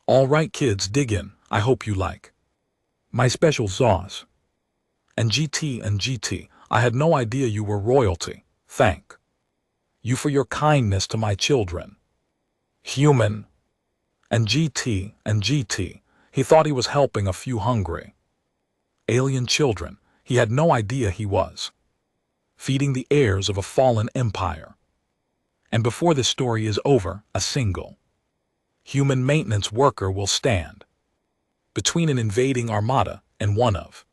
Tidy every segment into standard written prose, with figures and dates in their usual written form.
All right, kids, dig in. I hope you like my special sauce. And GT, I had no idea you were royalty. Thank you for your kindness to my children. Human. And GT, he thought he was helping a few hungry alien children. He had no idea he was feeding the heirs of a fallen empire. And before this story is over, a single human maintenance worker will stand between an invading armada and one of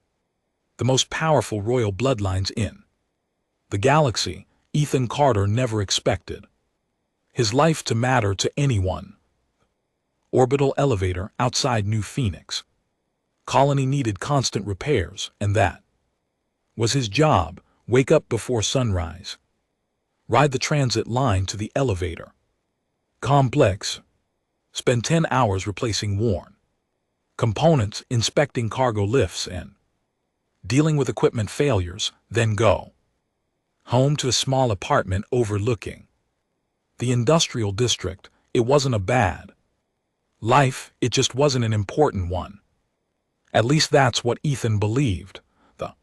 the most powerful royal bloodlines in the galaxy. Ethan Carter never expected his life to matter to anyone. Orbital elevator outside New Phoenix. Colony needed constant repairs, and that was his job. Wake up before sunrise. Ride the transit line to the elevator complex. Spend 10 hours replacing worn components, inspecting cargo lifts, and dealing with equipment failures, then go home to a small apartment overlooking the industrial district. It wasn't a bad life, it just wasn't an important one. At least that's what Ethan believed. The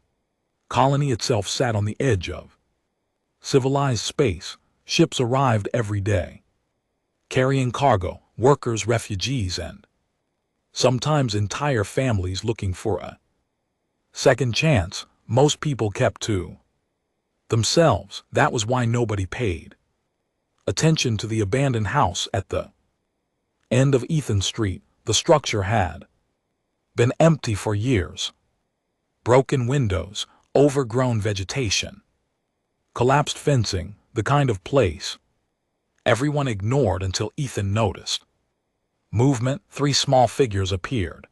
colony itself sat on the edge of civilized space. Ships arrived every day, carrying cargo, workers, refugees, and sometimes entire families looking for a second chance. Most people kept to themselves. That was why nobody paid attention to the abandoned house at the end of Ethan Street. The structure had been empty for years. Broken windows, overgrown vegetation, collapsed fencing, the kind of place everyone ignored until Ethan noticed movement. 3 small figures appeared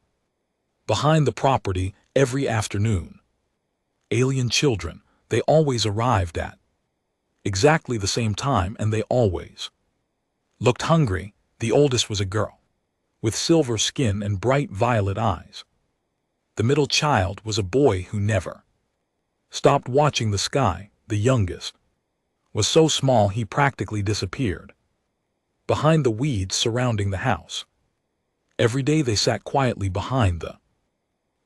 behind the property every afternoon. Alien children. They always arrived at exactly the same time, and they always looked hungry. The oldest was a girl with silver skin and bright violet eyes. The middle child was a boy who never stopped watching the sky. The youngest was so small he practically disappeared behind the weeds surrounding the house. Every day they sat quietly behind the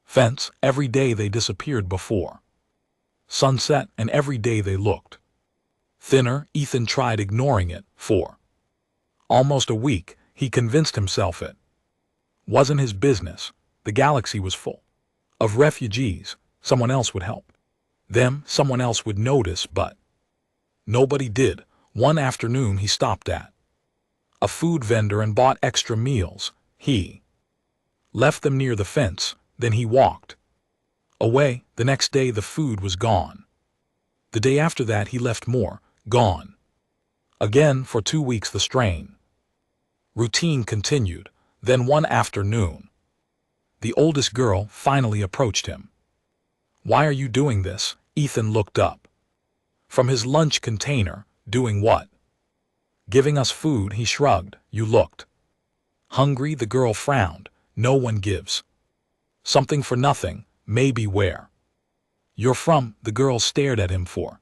fence. Every day they disappeared before sunset, and every day they looked thinner. Ethan tried ignoring it for almost a week. He convinced himself it wasn't his business. The galaxy was full of refugees. Someone else would help them. Someone else would notice, but nobody did. One afternoon he stopped at a food vendor and bought extra meals. He left them near the fence, then he walked away. The next day the food was gone. The day after that he left more, gone. Again for 2 weeks the strain routine continued. Then one afternoon, the oldest girl finally approached him. "Why are you doing this?" Ethan looked up from his lunch container. "Doing what?" "Giving us food," he shrugged. "You looked hungry." The girl frowned. "No one gives something for nothing. Maybe where you're from." The girl stared at him for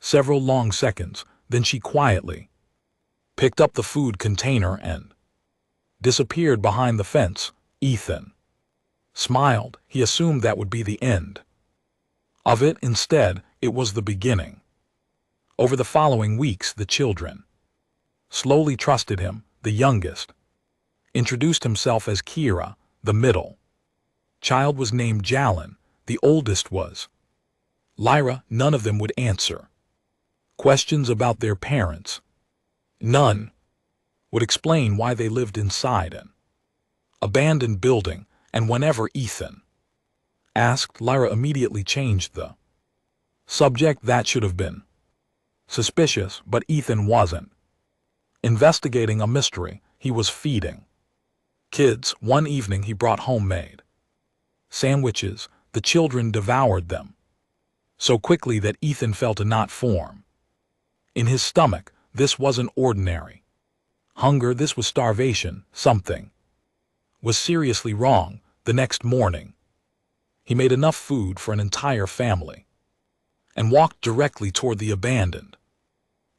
several long seconds. Then she quietly picked up the food container and disappeared behind the fence. Ethan smiled. He assumed that would be the end of it. Instead, it was the beginning. Over the following weeks, the children slowly trusted him. The youngest introduced himself as Kira. The middle child was named Jalen. The oldest was Lyra. None of them would answer questions about their parents. None would explain why they lived inside an abandoned building, and whenever Ethan asked, Lyra immediately changed the subject. That should have been suspicious, but Ethan wasn't investigating a mystery. He was feeding kids. One evening he brought homemade sandwiches. The children devoured them so quickly that Ethan felt a knot form in his stomach. This wasn't ordinary hunger, this was starvation. Something was seriously wrong. The next morning, he made enough food for an entire family and walked directly toward the abandoned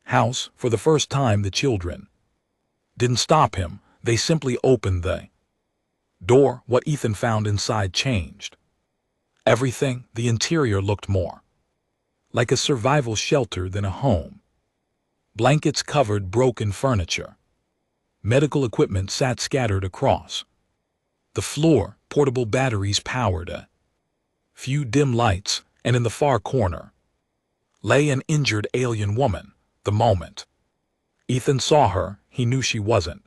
house. For the first time, the children didn't stop him. They simply opened the Door, what Ethan found inside changed. Everything, the interior looked more like a survival shelter than a home. Blankets covered broken furniture. Medical equipment sat scattered across the floor. Portable batteries powered a few dim lights, and in the far corner lay an injured alien woman. The moment Ethan saw her, he knew she wasn't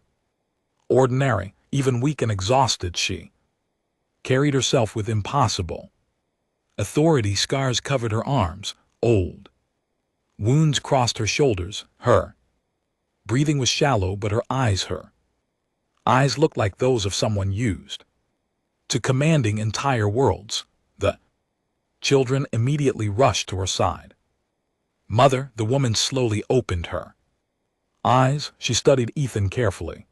ordinary. Even weak and exhausted, she carried herself with impossible authority. Scars covered her arms, old wounds crossed her shoulders. Her breathing was shallow, but her eyes looked like those of someone used to commanding entire worlds. The children immediately rushed to her side. Mother, the woman slowly opened her eyes. She studied Ethan carefully.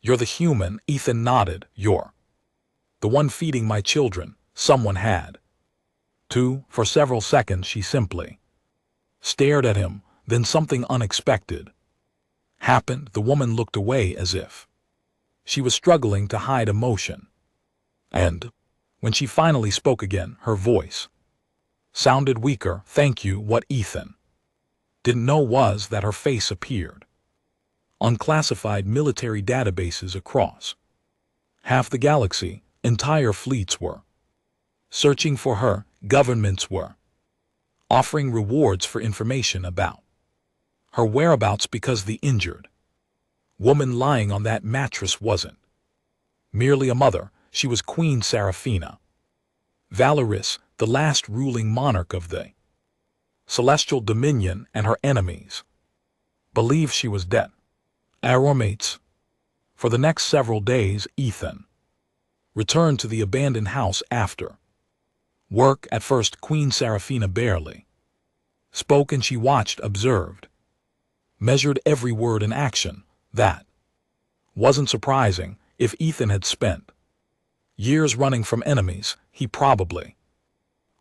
You're the human, Ethan nodded. You're the one feeding my children. Someone had to. For several seconds she simply stared at him, then something unexpected happened. The woman looked away as if she was struggling to hide emotion. And when she finally spoke again, her voice sounded weaker. Thank you. What Ethan didn't know was that her face appeared on classified military databases across half the galaxy. Entire fleets were searching for her. Governments were offering rewards for information about her whereabouts, because the injured woman lying on that mattress wasn't merely a mother. She was Queen Seraphina Valoris, the last ruling monarch of the Celestial Dominion, and her enemies believed she was dead. Our mates. For the next several days, Ethan returned to the abandoned house after work. At first, Queen Seraphina barely spoke, and she watched, observed, measured every word and action. That wasn't surprising. If Ethan had spent years running from enemies, he probably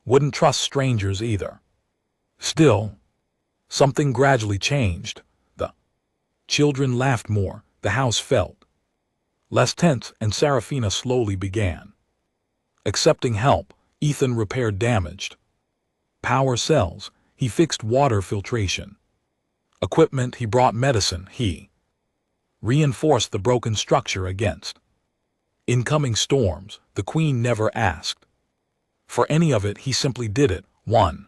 wouldn't trust strangers either. Still, something gradually changed. The children laughed more, the house felt less tense, and Seraphina slowly began accepting help. Ethan repaired damaged power cells. He fixed water filtration equipment. He brought medicine. He reinforced the broken structure against incoming storms. The Queen never asked for any of it. He simply did it. One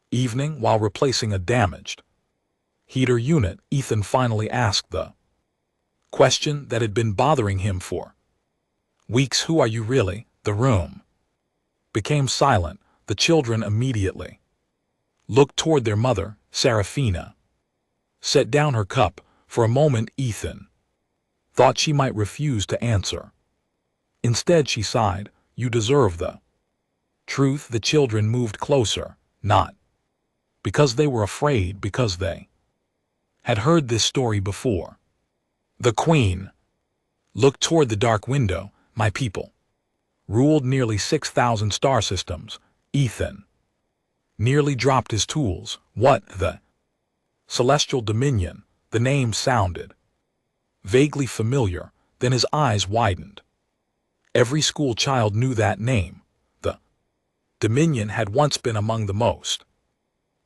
evening, while replacing a damaged heater unit, Ethan finally asked the question that had been bothering him for weeks. Who are you really? The room became silent. The children immediately looked toward their mother. Seraphina set down her cup. For a moment, Ethan thought she might refuse to answer. Instead, she sighed. You deserve the truth. The children moved closer, not because they were afraid, because they had heard this story before. The Queen looked toward the dark window. My people ruled nearly 6,000 star systems. Ethan nearly dropped his tools. What? The Celestial Dominion. The name sounded vaguely familiar. Then his eyes widened. Every school child knew that name. The Dominion had once been among the most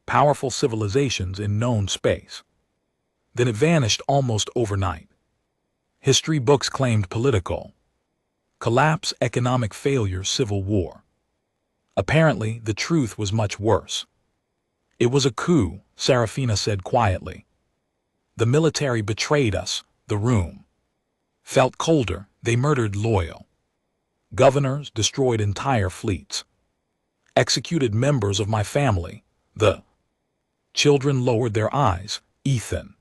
powerful civilizations in known space. Then it vanished almost overnight. History books claimed political collapse, economic failure, civil war. Apparently, the truth was much worse. It was a coup, Seraphina said quietly. The military betrayed us. The room felt colder. They murdered loyal governors, destroyed entire fleets, executed members of my family. The children lowered their eyes. Ethan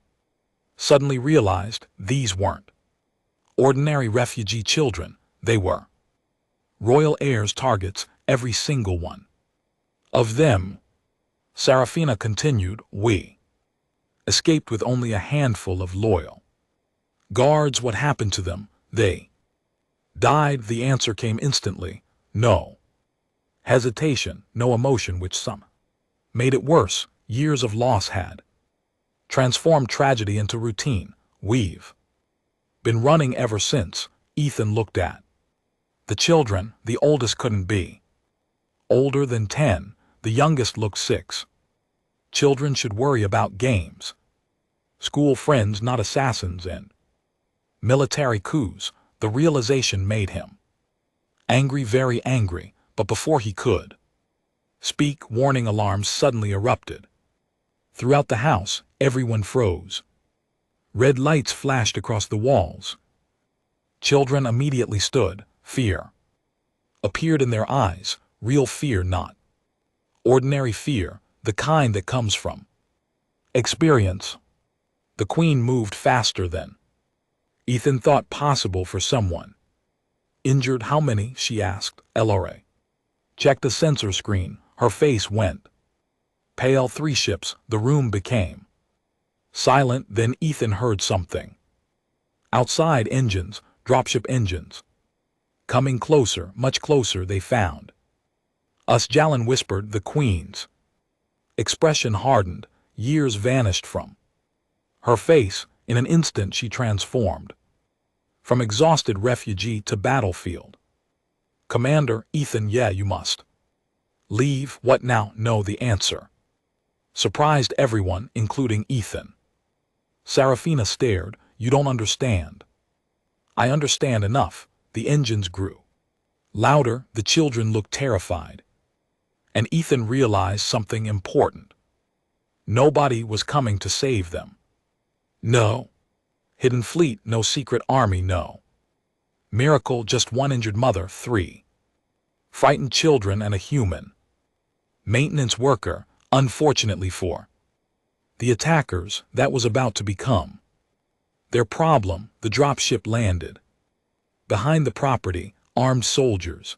suddenly realized these weren't ordinary refugee children. They were royal heirs, targets, every single one of them. Seraphina continued, we escaped with only a handful of loyal guards. What happened to them? They died. The answer came instantly. No hesitation, no emotion, which some made it worse. Years of loss had transformed tragedy into routine. We've been running ever since. Ethan looked at The children, the oldest couldn't be older than 10, the youngest looked 6. Children should worry about games, school friends, not assassins, and military coups. The realization made him angry, very angry, but before he could speak, warning alarms suddenly erupted. Throughout the house, everyone froze. Red lights flashed across the walls. Children immediately stood. Fear appeared in their eyes, real fear, not ordinary fear, the kind that comes from experience. The Queen moved faster than Ethan thought possible for someone. Injured? How many? She asked. Elore checked the sensor screen. Her face went pale. 3 ships. The room became silent. Then Ethan heard something. Outside, engines, dropship engines. Coming closer, much closer. They found us. Jalen whispered. The Queen's expression hardened. Years vanished from her face. In an instant she transformed from exhausted refugee to battlefield commander. Ethan, yeah, you must leave. What now? No, the answer surprised everyone, including Ethan. Serafina stared. You don't understand. I understand enough. The engines grew louder. The children looked terrified. And Ethan realized something important. Nobody was coming to save them. No hidden fleet, no secret army, no miracle, just one injured mother, 3 frightened children, and a human maintenance worker. Unfortunately for the attackers, that was about to become their problem. The dropship landed behind the property. Armed soldiers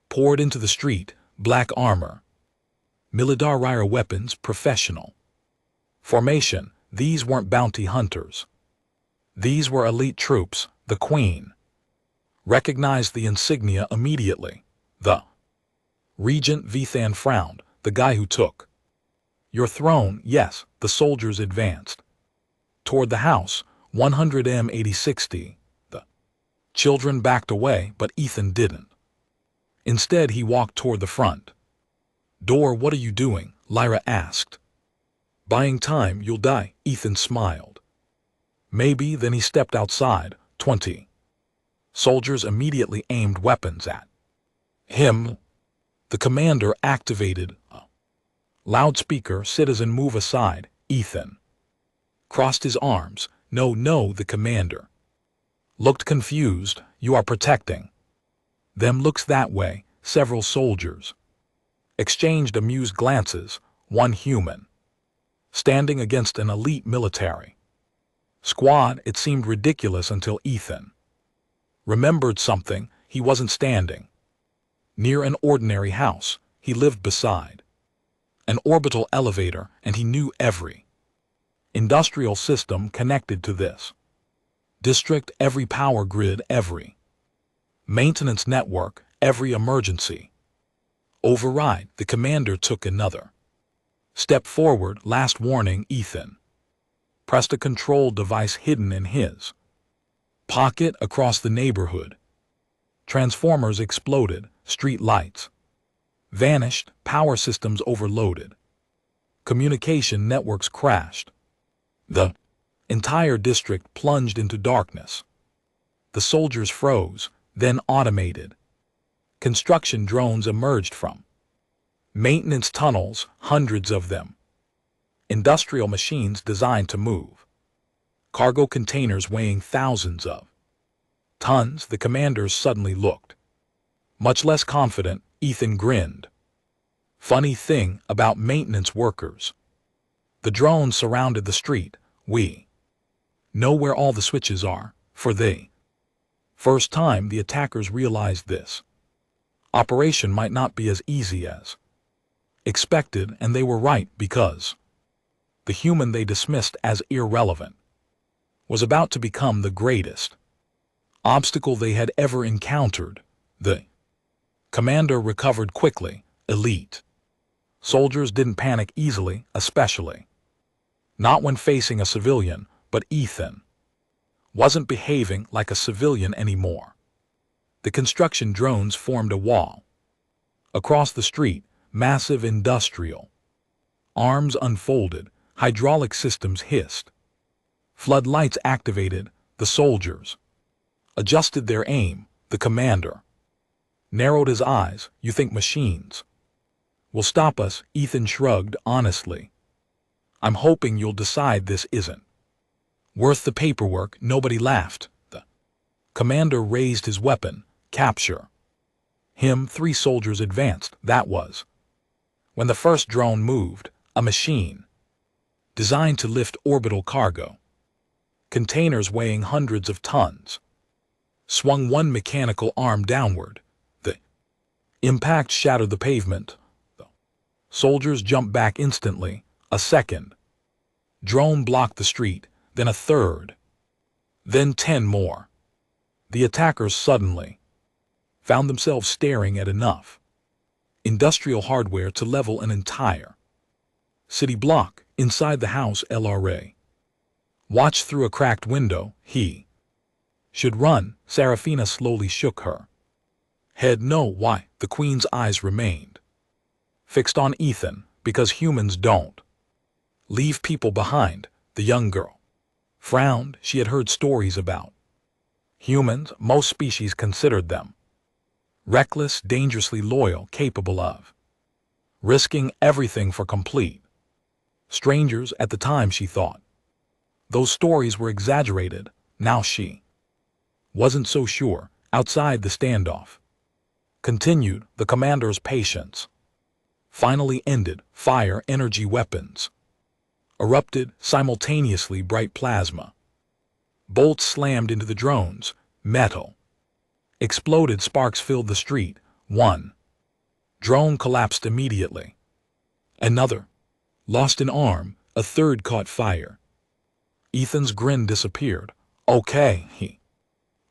poured into the street. Black armor, military weapons, professional formation. These weren't bounty hunters. These were elite troops. The Queen recognized the insignia immediately. The Regent. Vithan frowned. The guy who took your throne. Yes. The soldiers advanced toward the house. 100 m 8060. The children backed away, but Ethan didn't. Instead, he walked toward the front door. What are you doing? Lyra asked. Buying time. You'll die. Ethan smiled. Maybe. Then he stepped outside. 20 soldiers immediately aimed weapons at him. The commander activated a loudspeaker. Citizen, move aside. Ethan crossed his arms. No, no. The commander looked confused. You are protecting them. Looks that way. Several soldiers exchanged amused glances. One human standing against an elite military squad. It seemed ridiculous until Ethan remembered something. He wasn't standing near an ordinary house. He lived beside an orbital elevator, and he knew every industrial system connected to this district, every power grid, every maintenance network, every emergency override. The commander took another step forward. Last warning. Ethan pressed a control device hidden in his pocket. Across the neighborhood, transformers exploded. Street lights vanished. Power systems overloaded. Communication networks crashed. The entire district plunged into darkness. The soldiers froze. Then automated construction drones emerged from maintenance tunnels, hundreds of them. Industrial machines designed to move cargo containers weighing thousands of tons. The commanders suddenly looked much less confident. Ethan grinned. Funny thing about maintenance workers. The drones surrounded the street. We know where all the switches are. For the first time, the attackers realized this operation might not be as easy as expected, and they were right, because the human they dismissed as irrelevant was about to become the greatest obstacle they had ever encountered. The commander recovered quickly. Elite soldiers didn't panic easily, especially not when facing a civilian, but Ethan wasn't behaving like a civilian anymore. The construction drones formed a wall. Across the street, massive industrial arms unfolded, hydraulic systems hissed. Floodlights activated, the soldiers adjusted their aim, the commander narrowed his eyes. You think machines will stop us? Ethan shrugged honestly. I'm hoping you'll decide this isn't worth the paperwork. Nobody laughed. The commander raised his weapon. Capture him. 3 soldiers advanced. That was when the first drone moved, a machine designed to lift orbital cargo. Containers weighing hundreds of tons swung one mechanical arm downward. The impact shattered the pavement. The soldiers jumped back instantly. A second drone blocked the street, then a third, then 10 more. The attackers suddenly found themselves staring at enough industrial hardware to level an entire city block. Inside the house, LRA watched through a cracked window. He should run. Serafina slowly shook her head. No. Why? The Queen's eyes remained fixed on Ethan. Because humans don't leave people behind. The young girl frowned. She had heard stories about humans. Most species considered them reckless, dangerously loyal, capable of risking everything for complete strangers. At the time, she thought those stories were exaggerated. Now she wasn't so sure. Outside, the standoff continued. The commander's patience finally ended. Fire energy weapons erupted simultaneously. Bright plasma bolts slammed into the drones. Metal exploded. Sparks filled the street. One drone collapsed immediately. Another lost an arm. A third caught fire. Ethan's grin disappeared. Okay, he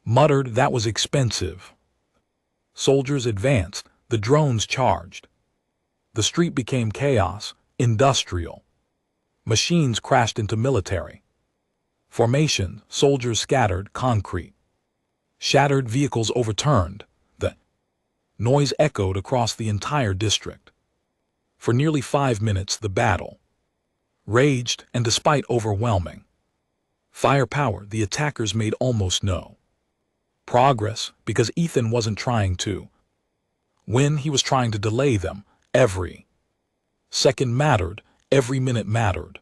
muttered. That was expensive. Soldiers advanced. The drones charged. The street became chaos. Industrial machines crashed into military formation. Soldiers scattered. Concrete shattered. Vehicles overturned. The noise echoed across the entire district. For nearly 5 minutes, the battle raged, and despite overwhelming firepower, the attackers made almost no progress. Because Ethan wasn't trying to win, he was trying to delay them. Every second mattered. Every minute mattered.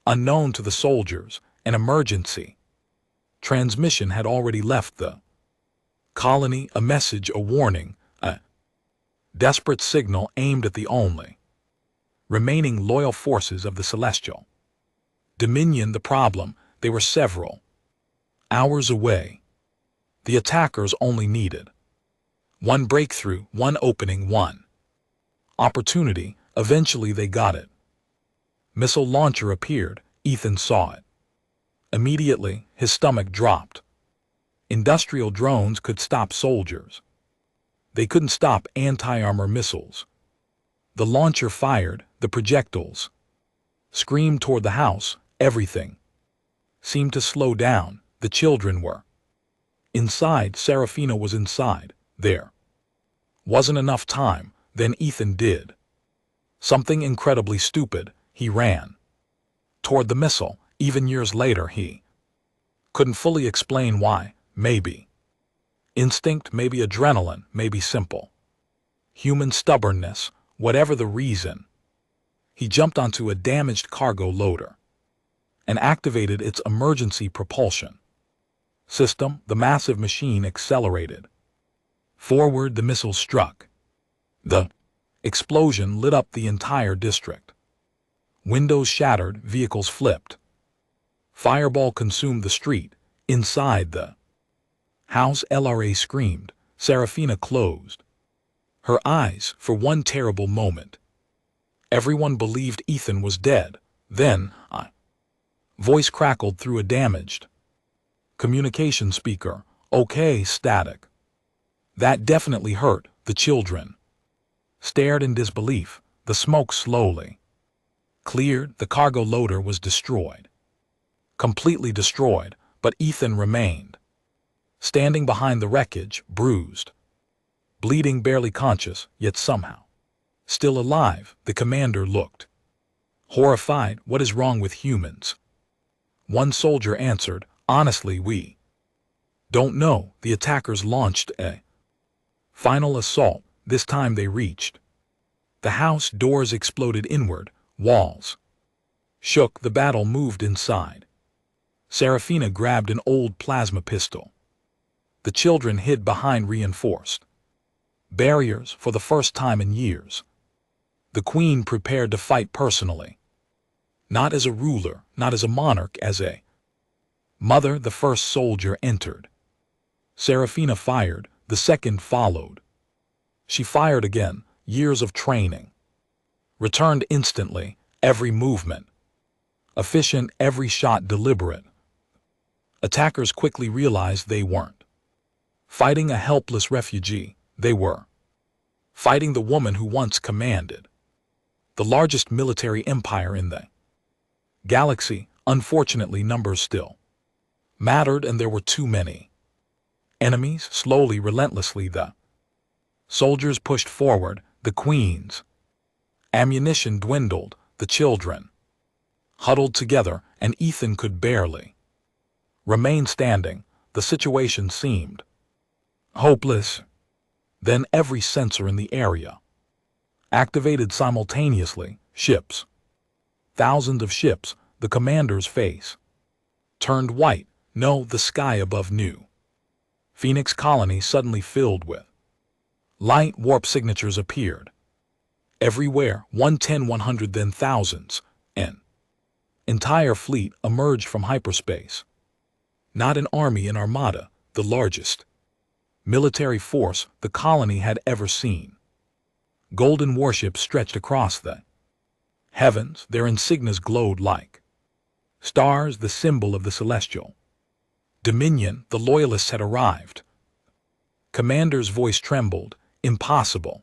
Unknown to the soldiers, an emergency transmission had already left the colony. A message, a warning, a desperate signal aimed at the only remaining loyal forces of the Celestial Dominion. The problem, they were several hours away. The attackers only needed one breakthrough, one opening, one opportunity. Eventually they got it. Missile launcher appeared. Ethan saw it. Immediately, his stomach dropped. Industrial drones could stop soldiers. They couldn't stop anti-armor missiles. The launcher fired. The projectiles screamed toward the house. Everything seemed to slow down. The children were inside. Serafina was inside. There wasn't enough time. Then Ethan did something incredibly stupid. He ran toward the missile. Even years later, he couldn't fully explain why. Maybe instinct, maybe adrenaline, maybe simple human stubbornness. Whatever the reason, he jumped onto a damaged cargo loader and activated its emergency propulsion system. The massive machine accelerated forward. The missile struck. The explosion lit up the entire district. Windows shattered. Vehicles flipped. Fireball consumed the street. Inside the house, LRA screamed. Serafina closed her eyes for one terrible moment. Everyone believed Ethan was dead. Then a voice crackled through a damaged communication speaker. Okay, static. That definitely hurt. The children stared in disbelief. The smoke slowly cleared. The cargo loader was destroyed. Completely destroyed, but Ethan remained Standing behind the wreckage, bruised, bleeding, barely conscious, yet somehow still alive, the commander looked. Horrified. What is wrong with humans? One soldier answered, honestly, we don't know. The attackers launched a final assault. This time they reached the house. Doors exploded inward, walls shook, the battle moved inside. Serafina grabbed an old plasma pistol. The children hid behind reinforced barriers for the first time in years. The queen prepared to fight personally. Not as a ruler, not as a monarch, as a mother. The first soldier entered. Serafina fired, the second followed. She fired again, years of training. Returned instantly, every movement efficient, every shot deliberate. Attackers quickly realized they weren't fighting a helpless refugee, they were fighting the woman who once commanded the largest military empire in the galaxy. Unfortunately, numbers still mattered, and there were too many enemies. Slowly, relentlessly, the soldiers pushed forward. The queen's ammunition dwindled. The children huddled together, and Ethan could barely remain standing. The situation seemed hopeless. Then every sensor in the area activated simultaneously. Ships, thousands of ships. The commander's face turned white. No, the sky above New Phoenix Colony suddenly filled with light. Warp signatures appeared everywhere. 110, 100, then thousands. An entire fleet emerged from hyperspace. Not an army, an armada, the largest military force the colony had ever seen. Golden warships stretched across the heavens. Their insignias glowed like stars, the symbol of the celestial dominion. The loyalists had arrived. Commander's voice trembled. Impossible.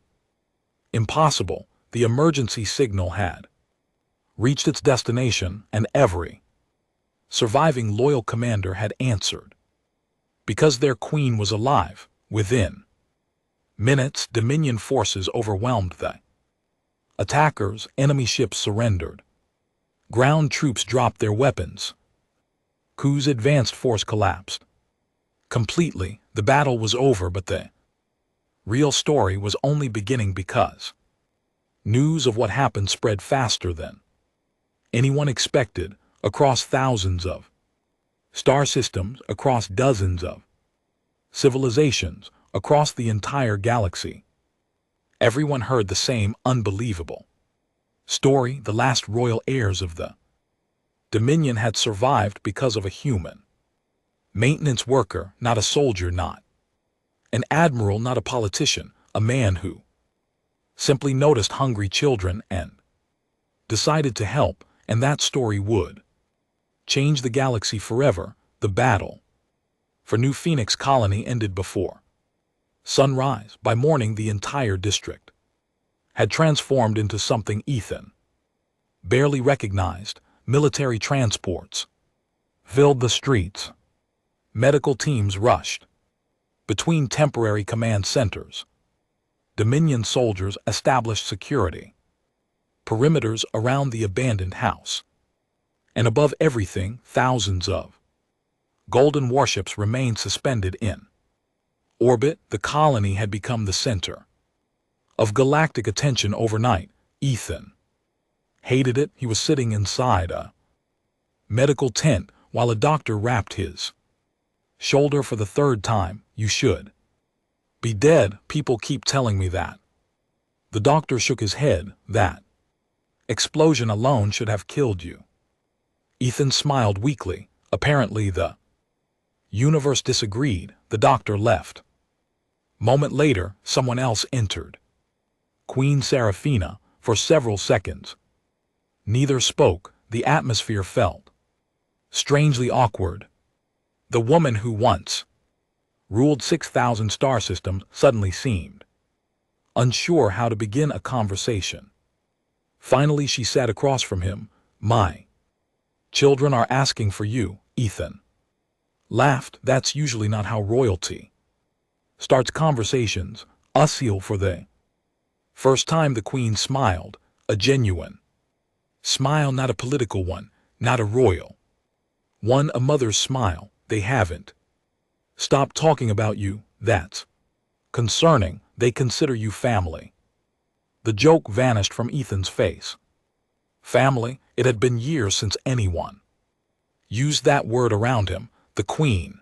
Impossible. The emergency signal had reached its destination, and every surviving loyal commander had answered. Because their queen was alive. Within minutes, Dominion forces overwhelmed the attackers. Enemy ships surrendered. Ground troops dropped their weapons. Ku's advanced force collapsed completely. The battle was over, but the real story was only beginning, because news of what happened spread faster than anyone expected, across thousands of star systems, across dozens of civilizations, across the entire galaxy. Everyone heard the same unbelievable story. The last royal heirs of the Dominion had survived because of a human maintenance worker, not a soldier, not an admiral, not a politician, a man who simply noticed hungry children and decided to help. And that story would change the galaxy forever. The battle for New Phoenix Colony ended before sunrise. By morning, the entire district had transformed into something Ethan barely recognized. Military transports filled the streets. Medical teams rushed between temporary command centers. Dominion soldiers established security perimeters around the abandoned house. And above everything, thousands of golden warships remained suspended in orbit. The colony had become the center of galactic attention overnight. Ethan hated it. He was sitting inside a medical tent while a doctor rapped his shoulder for the third time. You should be dead. People keep telling me that. The doctor shook his head. That explosion alone should have killed you. Ethan smiled weakly. Apparently the universe disagreed. The doctor left. Moment later, someone else entered. Queen Serafina. For several seconds, neither spoke. The atmosphere felt strangely awkward. The woman who once ruled 6,000 star systems suddenly seemed unsure how to begin a conversation. Finally, she sat across from him. My children are asking for you, Ethan. Laughed, that's usually not how royalty starts conversations. A seal for the first time the Queen smiled, a genuine smile, not a political one, not a royal one, a mother's smile. They haven't stopped talking about you, that's concerning, they consider you family. The joke vanished from Ethan's face. Family, it had been years since anyone used that word around him. The Queen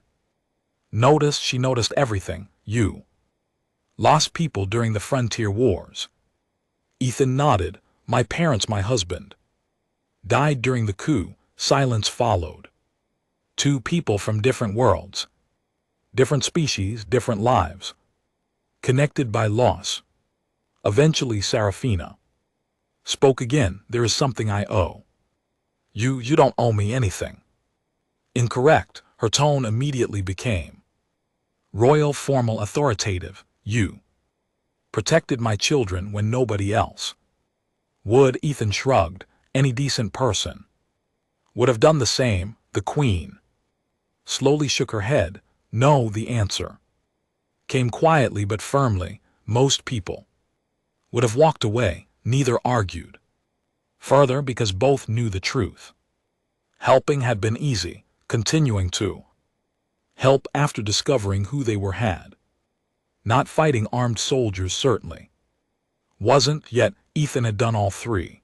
noticed, she noticed everything. You lost people during the frontier wars. Ethan nodded. My parents, my husband, died during the coup. Silence followed. Two people from different worlds, different species, different lives, connected by loss. Eventually Serafina spoke again. There is something I owe. You don't owe me anything. Incorrect. Her tone immediately became royal, formal, authoritative. You protected my children when nobody else would. Ethan shrugged. Any decent person would have done the same. The Queen slowly shook her head. No, the answer came quietly but firmly. Most people would have walked away. Neither argued further because both knew the truth. Helping had been easy. Continuing to help after discovering who they were had not fighting armed soldiers certainly wasn't. Yet Ethan had done all three.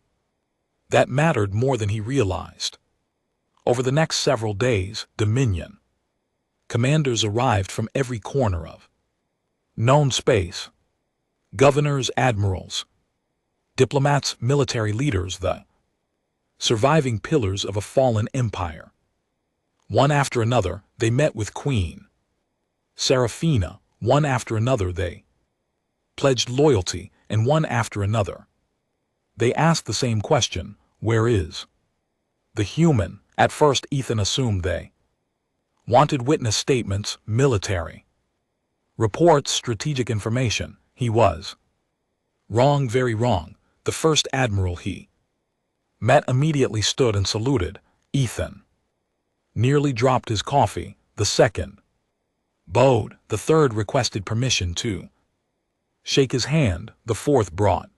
That mattered more than he realized. Over the next several days, Dominion commanders arrived from every corner of known space. Governors, admirals, diplomats, military leaders, the surviving pillars of a fallen empire. One after another, they met with Queen Serafina. One after another, they pledged loyalty, and one after another, they asked the same question: where is the human? At first, Ethan assumed they wanted witness statements, military reports, strategic information. He was wrong, very wrong. The first admiral he met immediately stood and saluted. Ethan nearly dropped his coffee. The second bowed. The third requested permission to shake his hand. The fourth brought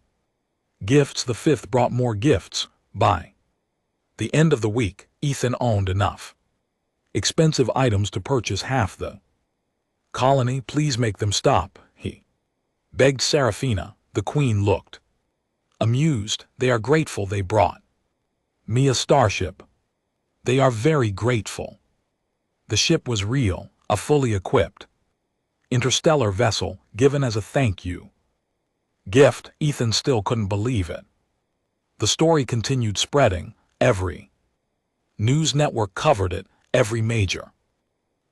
gifts. The fifth brought more gifts. By the end of the week, Ethan owned enough expensive items to purchase half the colony. Please make them stop, he begged Serafina. The Queen looked amused. They are grateful they brought me a starship. They are very grateful. The ship was real, a fully equipped interstellar vessel given as a thank you gift. Ethan still couldn't believe it. The story continued spreading. Every news network covered it. Every major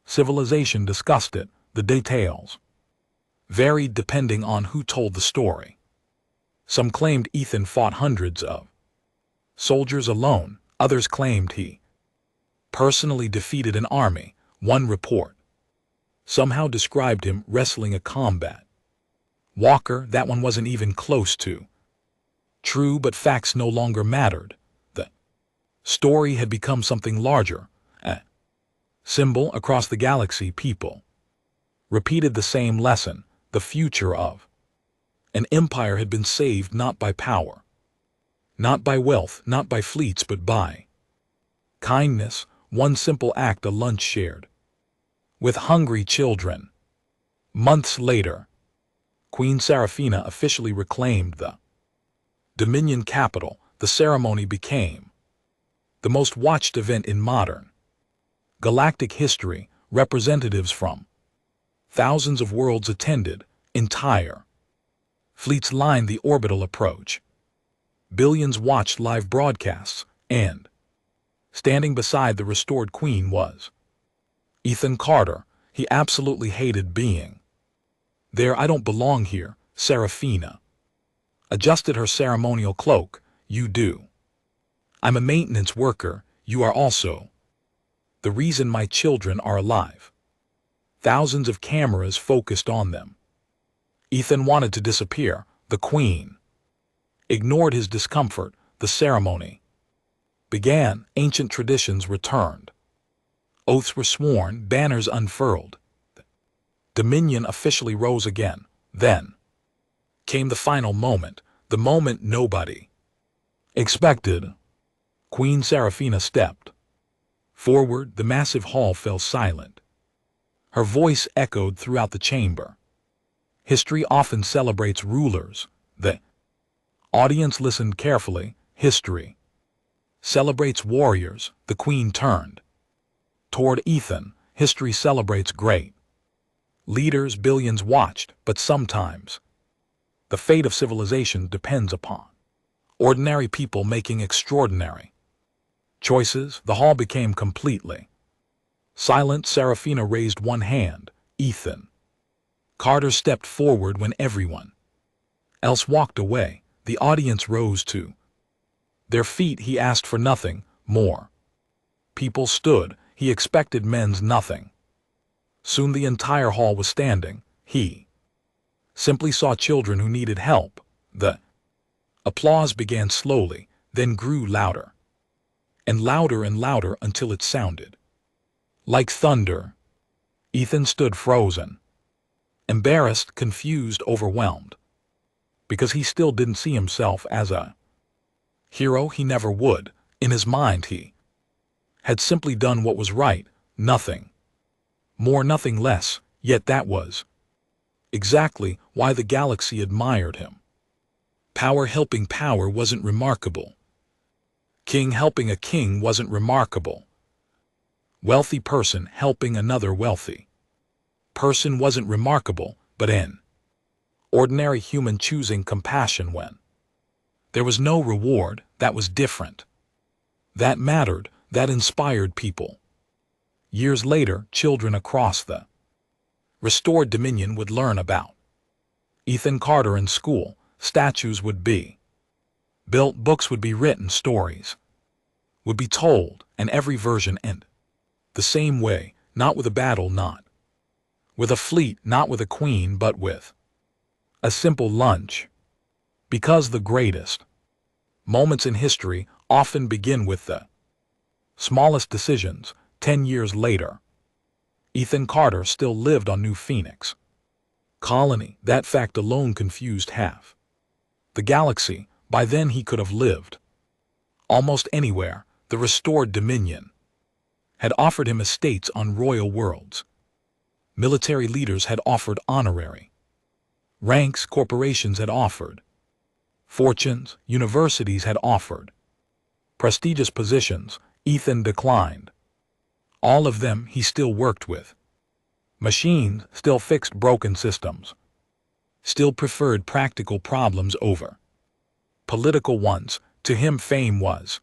civilization discussed it. The details varied depending on who told the story. Some claimed Ethan fought hundreds of soldiers alone. Others claimed he personally defeated an army. One report somehow described him wrestling a combat walker. That one wasn't even close to true, but facts no longer mattered. The story had become something larger, a symbol across the galaxy. People repeated the same lesson. The future of an empire had been saved not by power, not by wealth, not by fleets, but by kindness. One simple act: a lunch shared with hungry children. Months later, Queen Serafina officially reclaimed the Dominion capital. The ceremony became the most watched event in modern galactic history. Representatives from thousands of worlds attended. Entire fleets lined the orbital approach. Billions watched live broadcasts, and standing beside the restored Queen was Ethan Carter. He absolutely hated being there. I don't belong here. Serafina adjusted her ceremonial cloak. You do. I'm a maintenance worker. You are also the reason my children are alive. Thousands of cameras focused on them. Ethan wanted to disappear. The Queen ignored his discomfort. The ceremony began. Ancient traditions returned. Oaths were sworn, banners unfurled. Dominion officially rose again. Then came the final moment, the moment nobody expected. Queen Seraphina stepped forward. The massive hall fell silent. Her voice echoed throughout the chamber. History often celebrates rulers. The audience listened carefully. History celebrates warriors. The queen turned toward Ethan. History celebrates great leaders. Billions watched, but sometimes the fate of civilization depends upon ordinary people making extraordinary choices. The hall became completely silent. Seraphina raised one hand. Ethan Carter stepped forward when everyone else walked away. The audience rose to their feet. He asked for nothing more. People stood. He expected men's nothing. Soon the entire hall was standing. He simply saw children who needed help. The applause began slowly, then grew louder and louder and louder until it sounded like thunder. Ethan stood frozen, embarrassed, confused, overwhelmed, because he still didn't see himself as a hero. He never would. In his mind, he had simply done what was right, nothing more, nothing less. Yet that was exactly why the galaxy admired him. Power helping power wasn't remarkable. King helping a king wasn't remarkable. Wealthy person helping another wealthy person wasn't remarkable, but an ordinary human choosing compassion when there was no reward, that was different. That mattered, that inspired people. Years later, children across the restored Dominion would learn about Ethan Carter in school. Statues would be built, books would be written, stories would be told, and every version ended the same way, not with a battle, not with a fleet, not with a queen, but with a simple lunch. Because the greatest moments in history often begin with the smallest decisions. 10 years later, Ethan Carter still lived on New Phoenix Colony. That fact alone confused half the galaxy. By then he could have lived almost anywhere. The restored Dominion had offered him estates on royal worlds. Military leaders had offered honorary ranks. Corporations had offered fortunes. Universities had offered prestigious positions. Ethan declined all of them. He still worked with machines, still fixed broken systems, still preferred practical problems over political ones. To him, fame was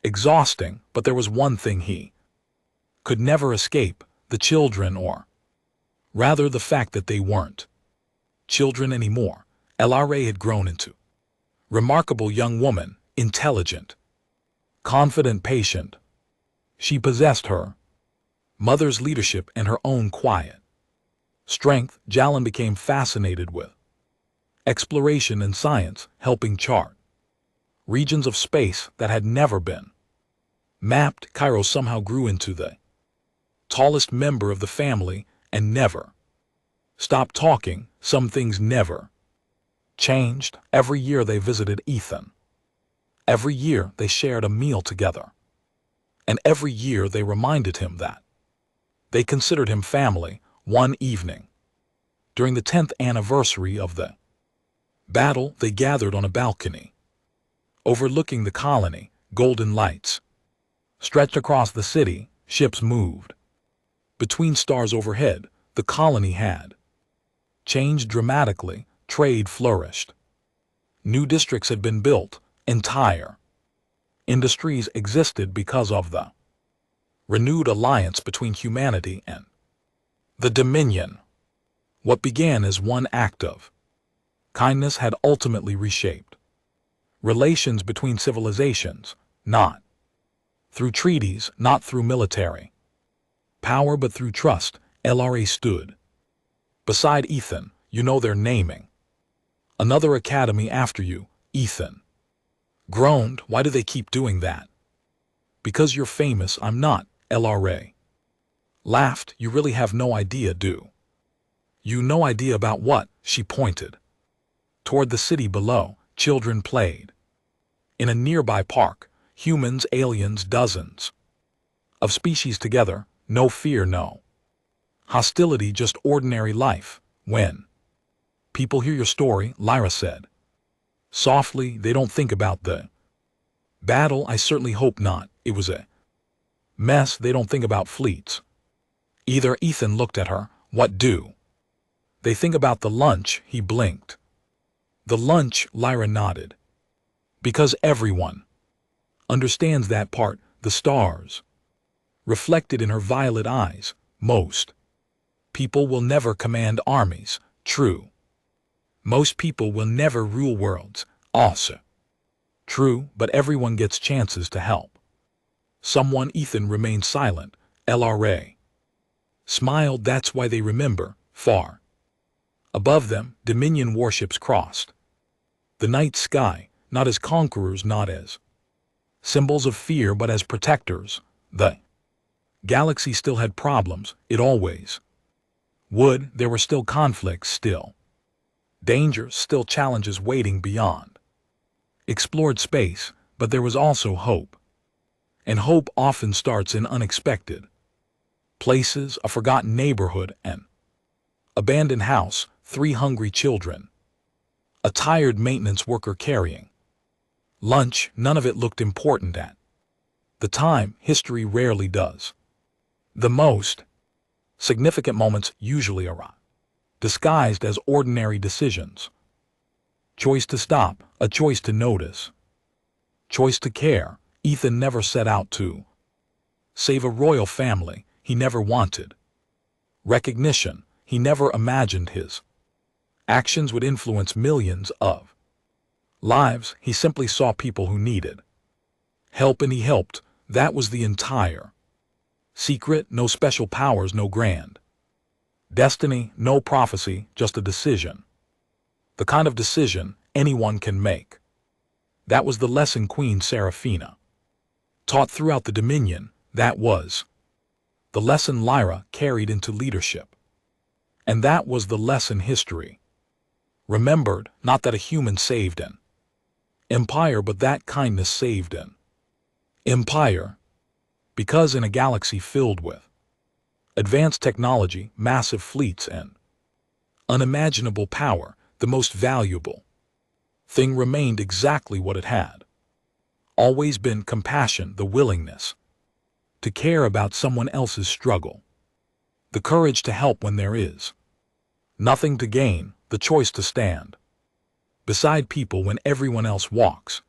exhausting, but there was one thing he could never escape: the children, or rather the fact that they weren't children anymore. LRA had grown into remarkable young woman, intelligent, confident, patient. She possessed her mother's leadership and her own quiet strength. Jalen became fascinated with exploration and science, helping chart regions of space that had never been mapped. Cairo somehow grew into the tallest member of the family and never stopped talking. Some things never changed. Every year they visited Ethan. Every year they shared a meal together. And every year they reminded him that they considered him family. One evening, during the 10th anniversary of the battle, they gathered on a balcony overlooking the colony. Golden lights stretched across the city. Ships moved between stars overhead. The colony had changed dramatically. Trade flourished. New districts had been built. Entire industries existed because of the renewed alliance between humanity and the Dominion. What began as one act of kindness had ultimately reshaped relations between civilizations, not through treaties, not through military power, but through trust. LRA stood beside Ethan. You know they're naming another academy after you. Ethan groaned. Why do they keep doing that? Because you're famous. I'm not. LRA Laughed, you really have no idea, do you? No idea about what? She pointed. Toward the city below, children played. In a nearby park, humans, aliens, dozens of species together, no fear, no hostility, just ordinary life. When people hear your story, Lyra said softly, they don't think about the battle. I certainly hope not. It was a mess. They don't think about fleets either. Ethan looked at her. What do they think about? The lunch. He blinked. The lunch, Lyra nodded. Because everyone understands that part. The stars reflected in her violet eyes. Most people will never command armies. True. Most people will never rule worlds. Also true, but everyone gets chances to help someone. Ethan remained silent. LRA smiled. That's why they remember. Far above them, Dominion warships crossed the night sky, not as conquerors, not as symbols of fear, but as protectors. The galaxy still had problems. It always would. There were still conflicts, still danger, still challenges waiting beyond explored space, but there was also hope. And hope often starts in unexpected places. A forgotten neighborhood, an abandoned house, 3 hungry children, a tired maintenance worker carrying lunch. None of it looked important at the time. History rarely does. The most significant moments usually arrive disguised as ordinary decisions. Choice to stop, a choice to notice, choice to care. Ethan never set out to save a royal family. He never wanted recognition. He never imagined his actions would influence millions of lives. He simply saw people who needed help, and he helped. That was the entire secret. No special powers, no grand destiny, no prophecy, just a decision. The kind of decision anyone can make. That was the lesson Queen Seraphina taught throughout the Dominion. That was the lesson Lyra carried into leadership. And that was the lesson history remembered. Not that a human saved an empire, but that kindness saved an empire. Because in a galaxy filled with advanced technology, massive fleets, and unimaginable power, the most valuable thing remained exactly what it had always been: compassion, the willingness to care about someone else's struggle, the courage to help when there is nothing to gain, the choice to stand beside people when everyone else walks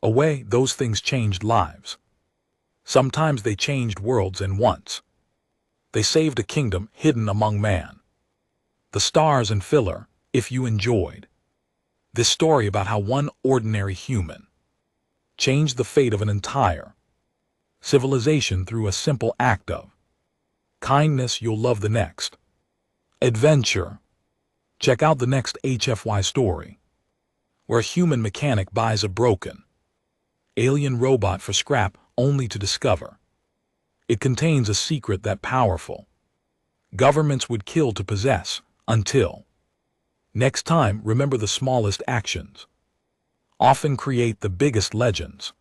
away. Those things changed lives. Sometimes they changed worlds, and once they saved a kingdom hidden among man. The stars and filler. If you enjoyed this story about how one ordinary human changed the fate of an entire civilization through a simple act of kindness, you'll love the next adventure. Check out the next HFY story, where a human mechanic buys a broken alien robot for scrap, only to discover it contains a secret that powerful governments would kill to possess. Until next time, remember, the smallest actions often create the biggest legends.